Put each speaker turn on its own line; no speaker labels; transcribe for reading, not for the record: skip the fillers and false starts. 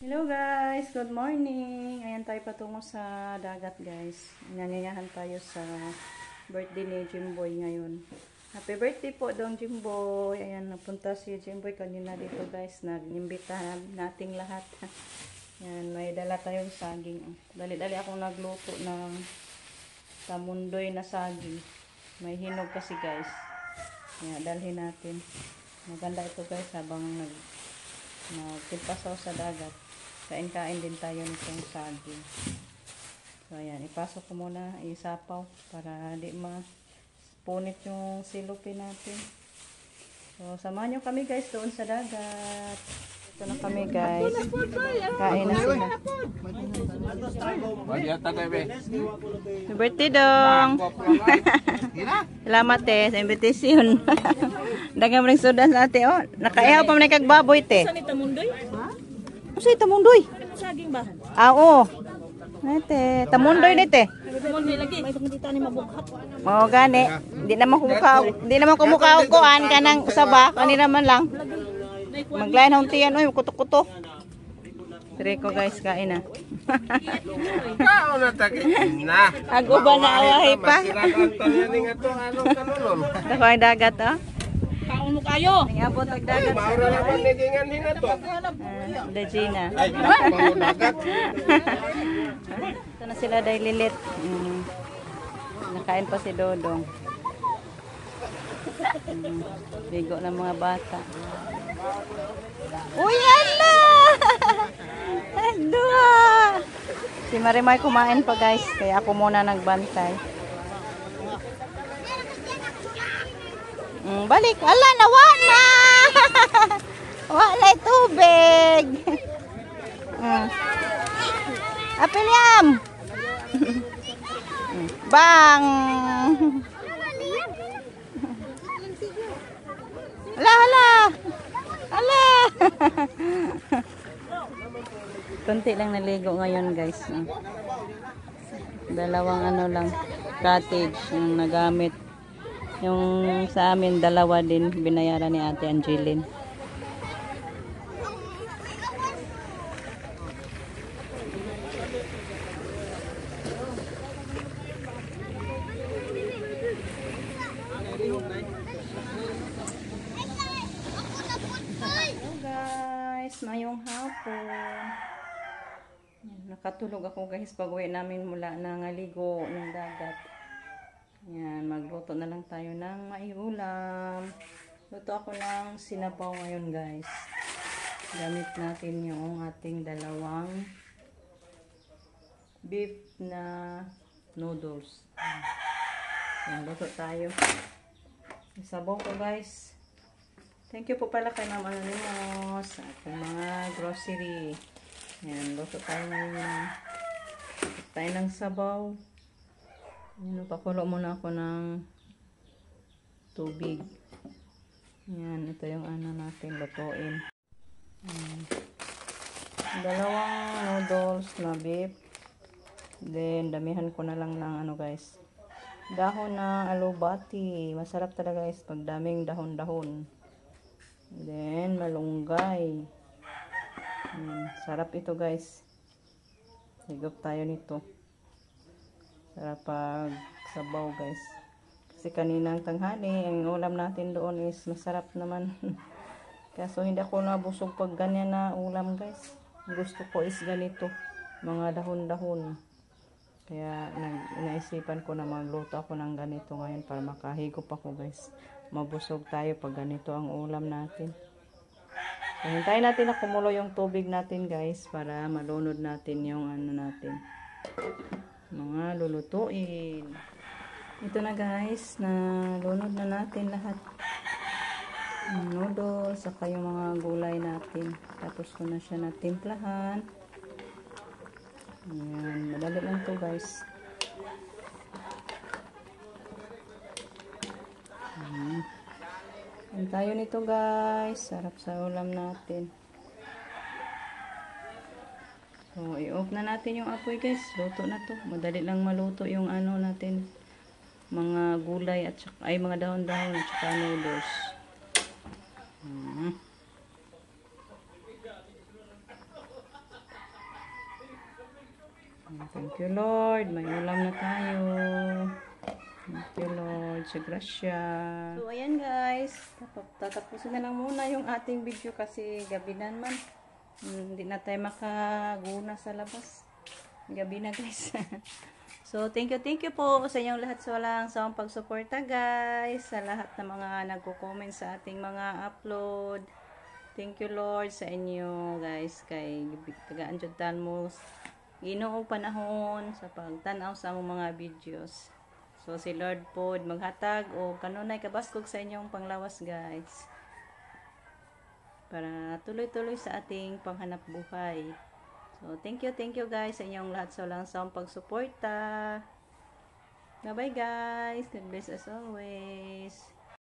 Hello guys, good morning. Ayan tayo patungo sa dagat guys. Nanyayahan tayo sa birthday ni Jimboy ngayon. Happy birthday po dong Jimboy. Ayan, napunta si Jimboy kanina dito guys. Nag-imbitahan nating lahat. Ayan, may dala tayong saging. Dali-dali akong nagluto ng tamundoy na saging. May hinog kasi guys. Ayan, dalhin natin. Maganda ito guys habang nagtimpasaw sa dagat. Kain-kain din tayo nitong saging. So, ayan. Ipasok ko muna. Isapaw para di mapunit yung silupin natin. So, samahan nyo kami guys doon sa dagat. Ito na kami guys. Kain na sila. Happy birthday dong. Salamat sa invitation. Dagang ring sudan sa ate. Oh, nakaihaw pa man kagbaboy te.
Saan ito mundoy?
Usa tamundoy.
Saging ba?
Oo. Nete, tamundoy nite.
Tamundoy lagi. May pagkita ni mabughat.
Mao gani. Di naman kumukaw kuan kanang usaba, kani naman lang. Maglain hong tiyan oy, kutok-kutok. Dire ko guys, kain na.
Kao na takin na.
Ago ba na awahi pa? Dako ang dagat oh.
Kaon mo kayo.
Nangabot ang dagat.
Maura naman nigingan hina to.
Dajina.
Ay, mau dagat.
Ito na sila dahil lilit. Nakain pa si Dodong. Bigo ng mga bata. Uy, ala! Dua! Si Marimar kumain pa guys. Kaya ako muna nagbantay. Balik. Ala, nawa na! Wala tubig. Apeliam! Bang! Ala, ala! Ala! Kunti lang naligo ngayon guys. Dalawang ano lang, cottage yung nagamit. Yung sa amin, dalawa din binayaran ni Ate Angeline. Hello guys, mayong hapon. Nakatulog ako guys pag uwi namin mula ng aligo ng dagat. Yan, magluto na lang tayo ng maiulam. Luto ako ng sinabaw ngayon guys. Gamit natin yung ating dalawang beef na noodles. Yan, luto tayo. Sabaw ko guys. Thank you po pala kay Ma'am Anonymous sa ating mga grocery. Yan, luto tayo ngayon. Luto tayo ng sabaw. Yan, pakulo muna ako ng tubig. Yan, ito yung ano natin, lutuin. Dalawang noodles na beef. Then, damihan ko na lang ng ano guys. Dahon na alubati. Masarap talaga guys pag daming dahon-dahon. Then, malunggay. Sarap ito guys. Higop tayo nito. Sarap pag sabaw guys. Kasi kaninang tanghali, ang ulam natin doon is masarap naman. Kaso hindi ako nabusog pag ganyan na ulam guys. Gusto ko is ganito. Mga dahon-dahon. Kaya naisipan ko na magluto ako ng ganito ngayon para makahigop ako guys. Mabusog tayo pag ganito ang ulam natin. Hintayin natin na kumulo yung tubig natin guys para malunod natin yung ano natin. Mga lulutuin. Ito na guys, na lunod na natin lahat. Noodles, saka yung mga gulay natin. Tapos ko na siya natimplahan. Ayan, madali lang to guys. Ayan tayo nito guys. Sarap sa ulam natin. So, i-off na natin yung apoy guys. Luto na to. Madali lang maluto yung ano natin. Mga gulay at saka, ay mga dahon-dahon at saka noodles. Thank you, Lord. May ulam na tayo. Thank you, Lord. Sa grasya. So, ayan guys. Tatapusin na lang muna yung ating video kasi gabi na naman. Hindi na tayo makaguna sa labas. Gabi na guys. So, thank you po sa inyong lahat sa walang sawang pagsuporta guys. Sa lahat ng mga nagko-comment sa ating mga upload. Thank you Lord sa inyo guys. Kay tagaan jud mo Ginoo panahon sa pagtanaw sa among mga videos. So, si Lord po maghatag o kanunay kabaskog sa inyong panglawas guys. Para tuloy-tuloy sa ating panghanap buhay. So, thank you guys sa inyong lahat sa walang sawang pagsuporta. Bye-bye guys. God bless as always.